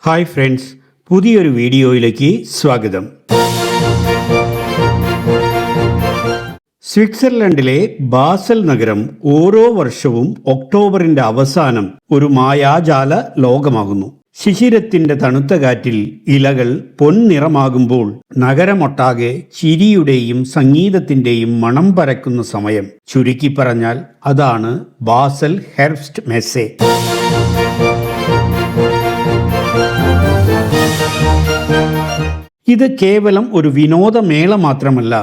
Hi friends, പുതിയൊരു വീഡിയോയിലേക്ക് സ്വാഗതം. സ്വിറ്റ്സർലൻഡിലെ ബാസൽ നഗരം ഓരോ വർഷവും ഒക്ടോബറിന്റെ അവസാനം ഒരു മായാജാല ലോകമാകുന്നു. ശിശിരത്തിന്റെ തണുത്ത കാറ്റിൽ ഇലകൾ പൊൻനിറമാകുമ്പോൾ നഗരമൊട്ടാകെ ചിരിയുടെയും സംഗീതത്തിന്റെയും മണം പരക്കുന്ന സമയം. ചുരുക്കി പറഞ്ഞാൽ അതാണ് ബാസൽ ഹെർബ്സ്റ്റ് മെസ്സെ. ഇത് കേവലം ഒരു വിനോദമേള മാത്രമല്ല,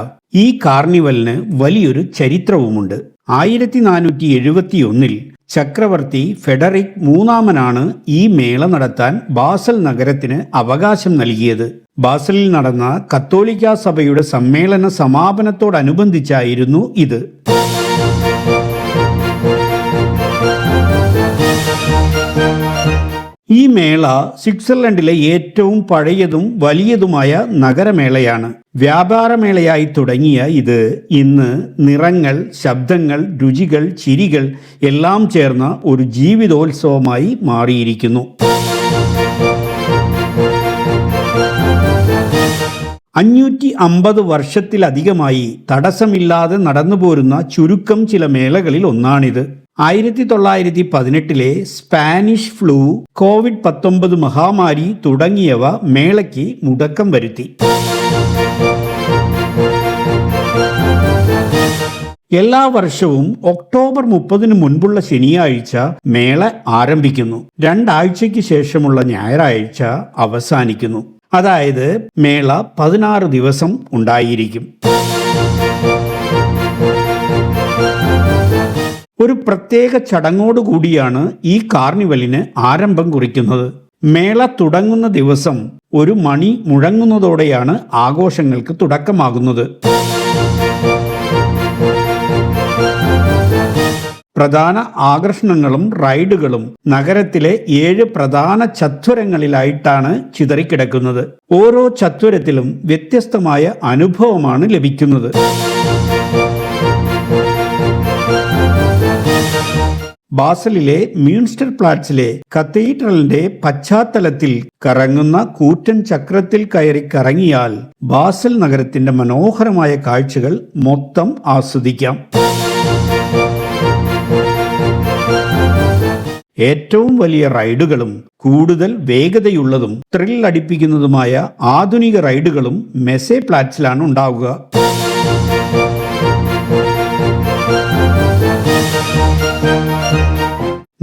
ഈ കാർണിവലിന് വലിയൊരു ചരിത്രവുമുണ്ട്. 1471 ചക്രവർത്തി ഫെഡറിക് മൂന്നാമനാണ് ഈ മേള നടത്താൻ ബാസൽ നഗരത്തിന് അവകാശം നൽകിയത്. ബാസലിൽ നടന്ന കത്തോലിക്കാ സഭയുടെ സമ്മേളന സമാപനത്തോടനുബന്ധിച്ചായിരുന്നു ഇത്. ഈ മേള സ്വിറ്റ്സർലൻഡിലെ ഏറ്റവും പഴയതും വലിയതുമായ നഗരമേളയാണ്. വ്യാപാരമേളയായി തുടങ്ങിയ ഇത് ഇന്ന് നിറങ്ങൾ, ശബ്ദങ്ങൾ, രുചികൾ, ചിരികൾ എല്ലാം ചേർന്ന ഒരു ജീവിതോത്സവമായി മാറിയിരിക്കുന്നു. 550 വർഷത്തിലധികമായി തടസ്സമില്ലാതെ നടന്നുപോരുന്ന ചുരുക്കം ചില മേളകളിൽ ഒന്നാണിത്. 1918 സ്പാനിഷ് ഫ്ലൂ, COVID-19 മഹാമാരി തുടങ്ങിയവ മേളയ്ക്ക് മുടക്കം വരുത്തി. എല്ലാ വർഷവും ഒക്ടോബർ 30 മുൻപുള്ള ശനിയാഴ്ച മേള ആരംഭിക്കുന്നു. 2 ആഴ്ചയ്ക്ക് ശേഷമുള്ള ഞായറാഴ്ച അവസാനിക്കുന്നു. അതായത് മേള 16 ദിവസം ഉണ്ടായിരിക്കും. ഒരു പ്രത്യേക ചടങ്ങോടുകൂടിയാണ് ഈ കാർണിവലിന് ആരംഭം കുറിക്കുന്നത്. മേള തുടങ്ങുന്ന ദിവസം ഒരു മണി മുഴങ്ങുന്നതോടെയാണ് ആഘോഷങ്ങൾക്ക് തുടക്കമാകുന്നത്. പ്രധാന ആകർഷണങ്ങളും റൈഡുകളും നഗരത്തിലെ 7 പ്രധാന ചത്വരങ്ങളിലായിട്ടാണ് ചിതറിക്കിടക്കുന്നത്. ഓരോ ചത്വരത്തിലും വ്യത്യസ്തമായ അനുഭവമാണ് ലഭിക്കുന്നത്. ബാസലിലെ മ്യൂൺസ്റ്റർ പ്ലാറ്റ്സിലെ കത്തീഡ്രലിന്റെ പശ്ചാത്തലത്തിൽ കറങ്ങുന്ന കൂറ്റൻ ചക്രത്തിൽ കയറി കറങ്ങിയാൽ ബാസൽ നഗരത്തിന്റെ മനോഹരമായ കാഴ്ചകൾ മൊത്തം ആസ്വദിക്കാം. ഏറ്റവും വലിയ റൈഡുകളും കൂടുതൽ വേഗതയുള്ളതും ത്രില്ലടിപ്പിക്കുന്നതുമായ ആധുനിക റൈഡുകളും മെസ്സെ പ്ലാറ്റ്സിലാണ് ഉണ്ടാവുക.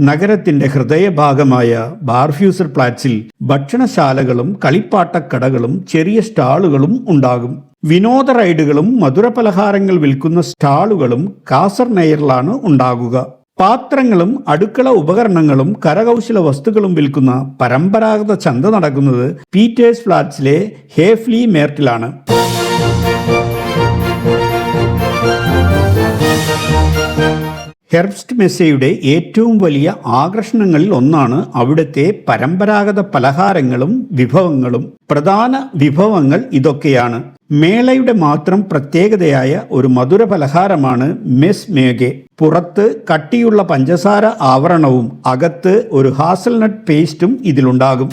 നഗരത്തിന്റെ ഹൃദയഭാഗമായ ബാർഫ്യൂസർ പ്ലാറ്റ്സിൽ ഭക്ഷണശാലകളും കളിപ്പാട്ടക്കടകളും ചെറിയ സ്റ്റാളുകളും ഉണ്ടാകും. വിനോദ റൈഡുകളും മധുരപലഹാരങ്ങൾ വിൽക്കുന്ന സ്റ്റാളുകളും കാസർ നെയറിലാണ് ഉണ്ടാകുക. പാത്രങ്ങളും അടുക്കള ഉപകരണങ്ങളും കരകൗശല വസ്തുക്കളും വിൽക്കുന്ന പരമ്പരാഗത ചന്ത നടക്കുന്നത് പീറ്റേഴ്സ് ഫ്ലാറ്റ്സിലെ ഹേഫ്ലി മേർട്ടിലാണ്. ഹെർബ്സ്റ്റ് മെസ്സയുടെ ഏറ്റവും വലിയ ആകർഷണങ്ങളിൽ ഒന്നാണ് അവിടുത്തെ പരമ്പരാഗത പലഹാരങ്ങളും വിഭവങ്ങളും. പ്രധാന വിഭവങ്ങൾ ഇതൊക്കെയാണ്. മേളയുടെ മാത്രം പ്രത്യേകതയായ ഒരു മധുര പലഹാരമാണ് മെസ് മേഗെ. പുറത്ത് കട്ടിയുള്ള പഞ്ചസാര ആവരണവും അകത്ത് ഒരു ഹാസൽനട്ട് പേസ്റ്റും ഇതിലുണ്ടാകും.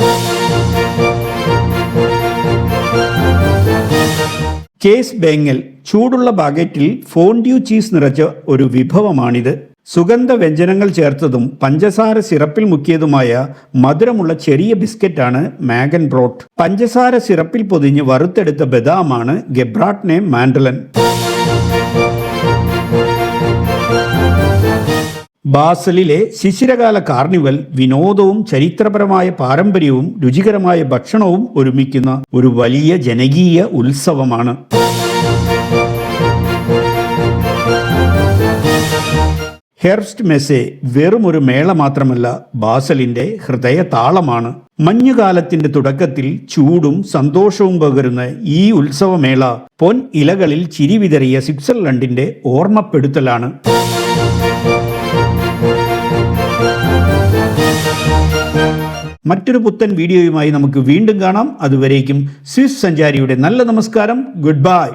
കേസ് ബേങ്ങൽ, ചൂടുള്ള ബാഗറ്റിൽ ഫോൺഡ്യൂ ചീസ് നിറച്ച ഒരു വിഭവമാണിത്. സുഗന്ധ വ്യഞ്ജനങ്ങൾ ചേർത്തതും പഞ്ചസാര സിറപ്പിൽ മുക്കിയതുമായ മധുരമുള്ള ചെറിയ ബിസ്ക്കറ്റാണ് മാഗൻ ബ്രോട്ട്. പഞ്ചസാര സിറപ്പിൽ പൊതിഞ്ഞ് വറുത്തെടുത്ത ബദാമാണ് ഗെബ്രാട്നെ മാൻഡലൻ. ബാസലിലെ ശിശിരകാല കാർണിവൽ വിനോദവും ചരിത്രപരമായ പാരമ്പര്യവും രുചികരമായ ഭക്ഷണവും ഒരുമിക്കുന്ന ഒരു വലിയ ജനകീയ ഉത്സവമാണ്. ഹെർബ്സ്റ്റ് മെസ്സെ വെറുമൊരു മേള മാത്രമല്ല, ബാസലിന്റെ ഹൃദയ താളമാണ്. മഞ്ഞുകാലത്തിന്റെ തുടക്കത്തിൽ ചൂടും സന്തോഷവും പകരുന്ന ഈ ഉത്സവമേള പൊൻ ഇലകളിൽ ചിരി വിതറിയ സ്വിറ്റ്സർലൻഡിന്റെ ഓർമ്മപ്പെടുത്തലാണ്. മറ്റൊരു പുത്തൻ വീഡിയോയുമായി നമുക്ക് വീണ്ടും കാണാം. അതുവരേക്കും സ്വിസ് സഞ്ചാരിയുടെ നല്ല നമസ്കാരം. Good bye.